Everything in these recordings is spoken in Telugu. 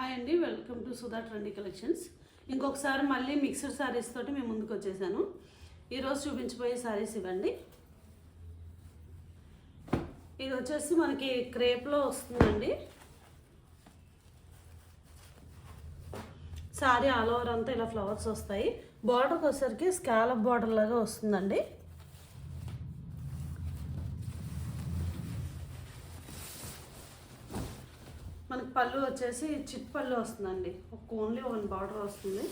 హాయ్ అండి, welcome to Sudha trendy collections. ఇంకొకసారి మళ్ళీ మిక్స్డ్ శారీస్ తోటి మేము ముందుకు వచ్చేసాను. ఈరోజు చూపించబోయే శారీస్ ఇవ్వండి. ఇది వచ్చేసి మనకి క్రేప్లో వస్తుందండి. శారీ ఆల్ ఓవర్ అంతా ఇలా ఫ్లవర్స్ వస్తాయి. బార్డర్కి వచ్చేసరికి స్కాలప్ బార్డర్ లాగా వస్తుందండి. మనకి పళ్ళు వచ్చేసి చిట్ పళ్ళు వస్తుందండి. ఓన్లీ వన్ బార్డర్ వస్తుంది.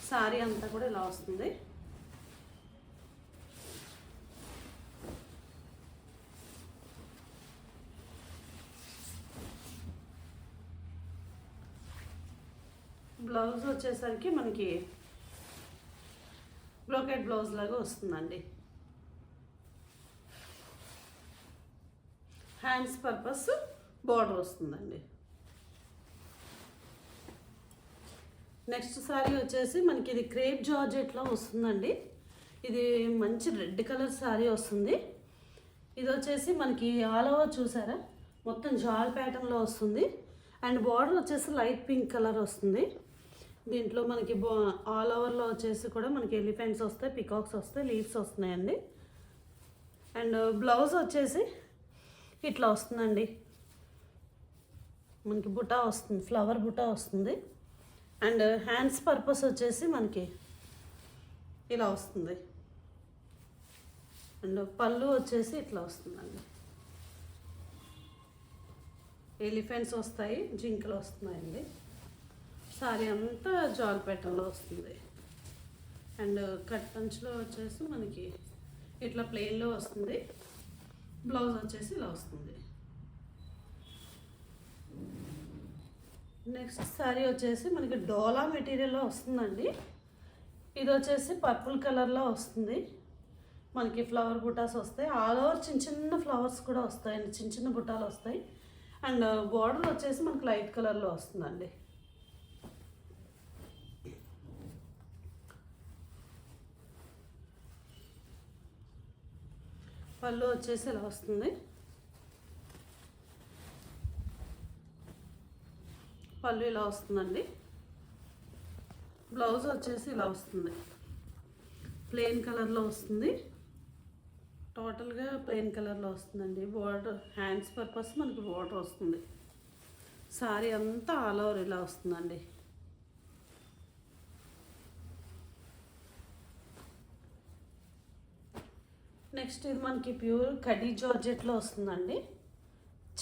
శారీ అంతా కూడా ఇలా వస్తుంది. బ్లౌజ్ వచ్చేసరికి మనకి బ్రోకెట్ బ్లౌజ్ లాగా వస్తుందండి. హ్యాండ్స్ పర్పస్ బార్డర్ వస్తుందండి. నెక్స్ట్ శారీ వచ్చేసి మనకి ఇది క్రేప్ జార్జెట్లో వస్తుందండి. ఇది మంచి రెడ్ కలర్ శారీ వస్తుంది. ఇది వచ్చేసి మనకి ఆల్ ఓవర్ చూసారా, మొత్తం జాల్ ప్యాటర్న్లో వస్తుంది. అండ్ బార్డర్ వచ్చేసి లైట్ పింక్ కలర్ వస్తుంది. దీంట్లో మనకి ఆల్ ఓవర్లో వచ్చేసి కూడా మనకి ఎలిఫెంట్స్ వస్తాయి, పికాక్స్ వస్తాయి, లీవ్స్ వస్తున్నాయండి. అండ్ బ్లౌజ్ వచ్చేసి ఇట్లా వస్తుందండి. మనకి బుటా వస్తుంది, ఫ్లవర్ బుటా వస్తుంది. అండ్ హ్యాండ్స్ పర్పస్ వచ్చేసి మనకి ఇలా వస్తుంది. అండ్ పళ్ళు వచ్చేసి ఇట్లా వస్తుందండి. ఎలిఫెంట్స్ వస్తాయి, జింకలు వస్తున్నాయండి. సారీ అంతా జాల్ ప్యాటర్న్లో వస్తుంది. అండ్ కట్ పంచ్లో వచ్చేసి మనకి ఇట్లా ప్లెయిన్లో వస్తుంది. బ్లౌజ్ వచ్చేసి ఇలా వస్తుంది. నెక్స్ట్ శారీ వచ్చేసి మనకి డోలా మెటీరియల్లో వస్తుందండి. ఇది వచ్చేసి పర్పుల్ కలర్లో వస్తుంది. మనకి ఫ్లవర్ బుటాస్ వస్తాయి. ఆల్ ఓవర్ చిన్న చిన్న ఫ్లవర్స్ కూడా వస్తాయండి, చిన్న చిన్న బుటాలు వస్తాయి. అండ్ బార్డర్ వచ్చేసి మనకి లైట్ కలర్లో వస్తుందండి. పళ్ళు వచ్చేసి ఇలా వస్తుంది. పళ్ళు ఇలా వస్తుందండి. బ్లౌజ్ వచ్చేసి ఇలా వస్తుంది. ప్లెయిన్ కలర్లో వస్తుంది. టోటల్గా ప్లెయిన్ కలర్లో వస్తుందండి. బార్డర్ హ్యాండ్స్ పర్పస్ మనకి బార్డర్ వస్తుంది. సారీ అంతా ఆల్ ఓవర్ ఇలా వస్తుందండి. నెక్స్ట్ ఇది మనకి ప్యూర్ కడీ జార్జెట్లో వస్తుందండి.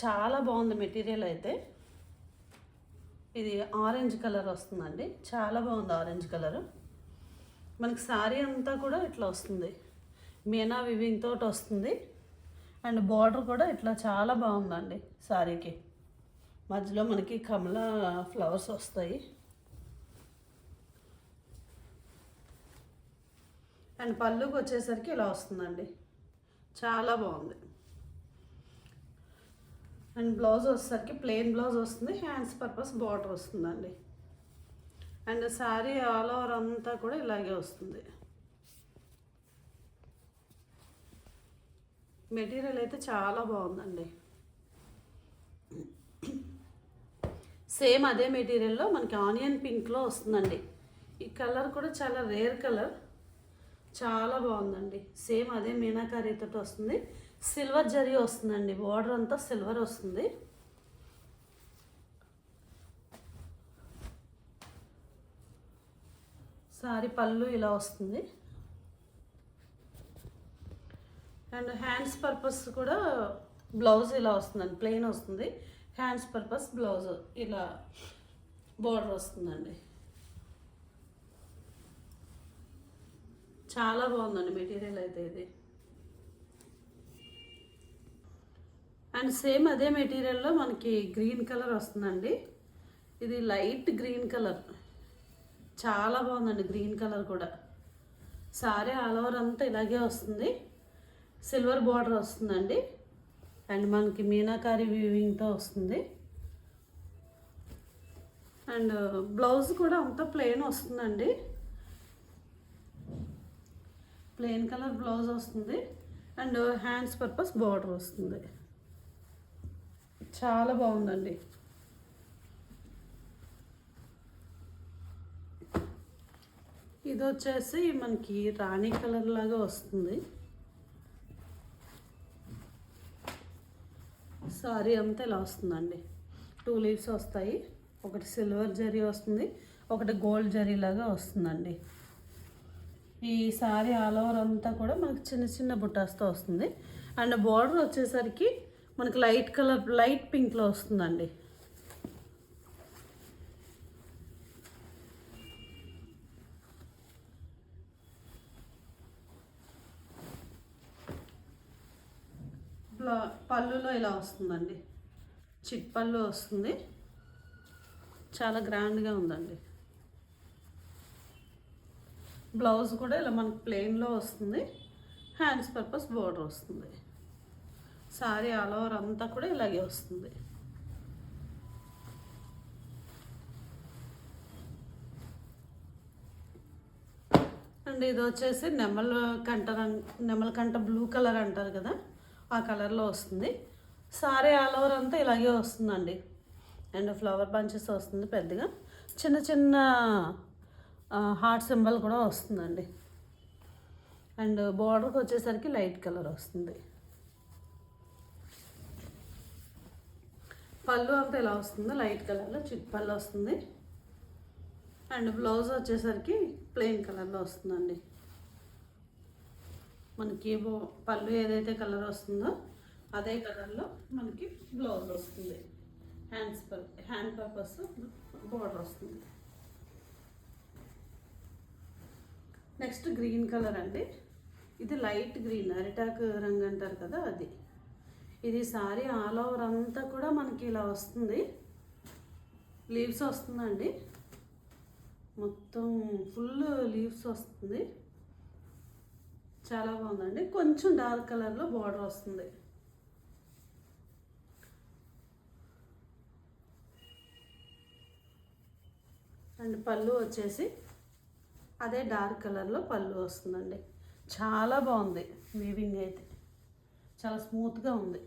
చాలా బాగుంది మెటీరియల్ అయితే. ఇది ఆరెంజ్ కలర్ వస్తుందండి. చాలా బాగుంది ఆరెంజ్ కలర్. మనకి శారీ అంతా కూడా ఇట్లా వస్తుంది. మీనా వివింగ్ తోటి వస్తుంది. అండ్ బార్డర్ కూడా ఇట్లా చాలా బాగుందండి. శారీకి మధ్యలో మనకి కమల ఫ్లవర్స్ వస్తాయి. అండ్ పళ్ళుకి వచ్చేసరికి ఇలా వస్తుందండి. చాలా బాగుంది. అండ్ బ్లౌజ్ వచ్చేసరికి ప్లెయిన్ బ్లౌజ్ వస్తుంది. హ్యాండ్స్ పర్పస్ బార్డర్ వస్తుందండి. అండ్ శారీ ఆల్ ఓవర్ అంతా కూడా ఇలాగే వస్తుంది. మెటీరియల్ అయితే చాలా బాగుందండి. సేమ్ అదే మెటీరియల్లో మనకి ఆనియన్ పింక్లో వస్తుందండి. ఈ కలర్ కూడా చాలా రేర్ కలర్, చాలా బాగుందండి. సేమ్ అదే మీనాకారీతో వస్తుంది. సిల్వర్ జరీ వస్తుందండి. బార్డర్ అంతా సిల్వర్ వస్తుంది. సారీ పళ్ళు ఇలా వస్తుంది. అండ్ హ్యాండ్స్ పర్పస్ కూడా బ్లౌజ్ ఇలా వస్తుందండి. ప్లెయిన్ వస్తుంది. హ్యాండ్స్ పర్పస్ బ్లౌజ్ ఇలా బార్డర్ వస్తుందండి. చాలా బాగుందండి మెటీరియల్ అయితే ఇది. అండ్ సేమ్ అదే మెటీరియల్లో మనకి గ్రీన్ కలర్ వస్తుందండి. ఇది లైట్ గ్రీన్ కలర్, చాలా బాగుందండి గ్రీన్ కలర్ కూడా. సారీ ఆల్ ఓవర్ అంతా ఇలాగే వస్తుంది. సిల్వర్ బార్డర్ వస్తుందండి. అండ్ మనకి మీనాకారి వీవింగ్తో వస్తుంది. అండ్ బ్లౌజ్ కూడా అంతా ప్లెయిన్ వస్తుందండి. ప్లెయిన్ కలర్ బ్లౌజ్ వస్తుంది. అండ్ హ్యాండ్స్ పర్పస్ బార్డర్ వస్తుంది. చాలా బాగుందండి. ఇది వచ్చేసి మనకి రాణి కలర్ లాగా వస్తుంది. సారీ అంతా ఇలా వస్తుందండి. 2 లీవ్స్ వస్తాయి. ఒకటి సిల్వర్ జరీ వస్తుంది, ఒకటి గోల్డ్ జరీ లాగా వస్తుందండి. ఈ సారీ ఆల్ ఓవర్ అంతా కూడా మనకి చిన్న చిన్న బుట్టాస్తో వస్తుంది. అండ్ బార్డర్ వచ్చేసరికి మనకి లైట్ కలర్, లైట్ పింక్లో వస్తుందండి. పళ్ళులో ఇలా వస్తుందండి. చిట్ పళ్ళు వస్తుంది. చాలా గ్రాండ్గా ఉందండి. బ్లౌజ్ కూడా ఇలా మనకి ప్లెయిన్లో వస్తుంది. హ్యాండ్స్ పర్పస్ బోర్డర్ వస్తుంది. సారీ ఆల్ ఓవర్ అంతా కూడా ఇలాగే వస్తుంది. అండ్ ఇది వచ్చేసి నెమల కంట బ్లూ కలర్ అంటారు కదా, ఆ కలర్లో వస్తుంది. సారీ ఆల్ ఓవర్ అంతా ఇలాగే వస్తుందండి. అండ్ ఫ్లవర్ బంచెస్ వస్తుంది పెద్దగా, చిన్న చిన్న హార్ట్ సింబల్ కూడా వస్తుందండి. అండ్ బార్డర్కి వచ్చేసరికి లైట్ కలర్ వస్తుంది. పళ్ళు అంతా ఇలా వస్తుంది, లైట్ కలర్లో చిట్ పళ్ళు వస్తుంది. అండ్ బ్లౌజ్ వచ్చేసరికి ప్లెయిన్ కలర్లో వస్తుందండి. మనకి పళ్ళు ఏదైతే కలర్ వస్తుందో అదే కలర్లో మనకి బ్లౌజ్ వస్తుంది. హ్యాండ్ పర్పస్ బోర్డర్ వస్తుంది. నెక్స్ట్ గ్రీన్ కలర్ అండి. ఇది లైట్ గ్రీన్, అరిటాకు రంగు అంటారు కదా అది. ఇది సారీ ఆల్ ఓవర్ అంతా కూడా మనకి ఇలా వస్తుంది. లీవ్స్ వస్తుందండి, మొత్తం ఫుల్ లీవ్స్ వస్తుంది. చాలా బాగుందండి. కొంచెం డార్క్ కలర్లో బార్డర్ వస్తుంది. అండ్ పళ్ళు వచ్చేసి అదే డార్క్ కలర్లో పళ్ళు వస్తుందండి. చాలా బాగుంది. వీవింగ్ అయితే చాలా స్మూత్గా ఉంది.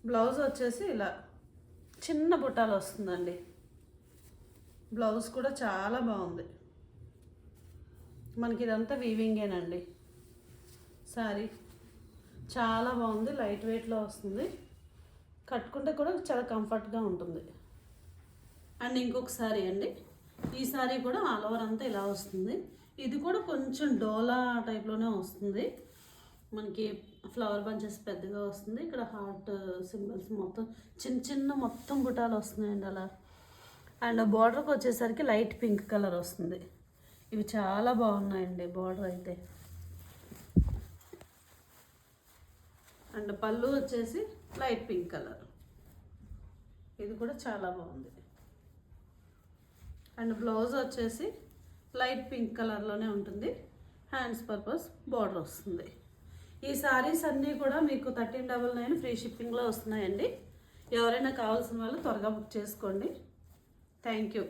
బ్లౌజ్ వచ్చేసి ఇలా చిన్న బుట్టాలు వస్తుందండి. బ్లౌజ్ కూడా చాలా బాగుంది. మనకి ఇదంతా వీవింగేనండి. సారీ చాలా బాగుంది. లైట్ వెయిట్లో వస్తుంది. కట్టుకుంటే కూడా చాలా కంఫర్ట్గా ఉంటుంది. అండ్ ఇంకొక సారీ అండి. ఈ సారీ కూడా ఆల్ ఓవర్ అంతా ఇలా వస్తుంది. ఇది కూడా కొంచెం డోలా టైప్లోనే వస్తుంది. మనకి ఫ్లవర్ బంచెస్ పెద్దగా వస్తుంది. ఇక్కడ హార్ట్ సింబల్స్ మొత్తం చిన్న చిన్న మొత్తం బుటాలు వస్తున్నాయండి అలా. అండ్ బార్డర్కి వచ్చేసరికి లైట్ పింక్ కలర్ వస్తుంది. ఇవి చాలా బాగున్నాయండి బార్డర్ అయితే. అండ్ పళ్ళు వచ్చేసి లైట్ పింక్ కలర్. ఇది కూడా చాలా బాగుంది. అండ్ బ్లౌజ్ వచ్చేసి లైట్ పింక్ కలర్లోనే ఉంటుంది. హ్యాండ్స్ పర్పస్ బార్డర్ వస్తుంది. ఈ సారీస్ అన్నీ కూడా మీకు 1399 ఫ్రీ షిప్పింగ్లో వస్తున్నాయండి. ఎవరైనా కావాల్సిన వాళ్ళు త్వరగా బుక్ చేసుకోండి. Thank you.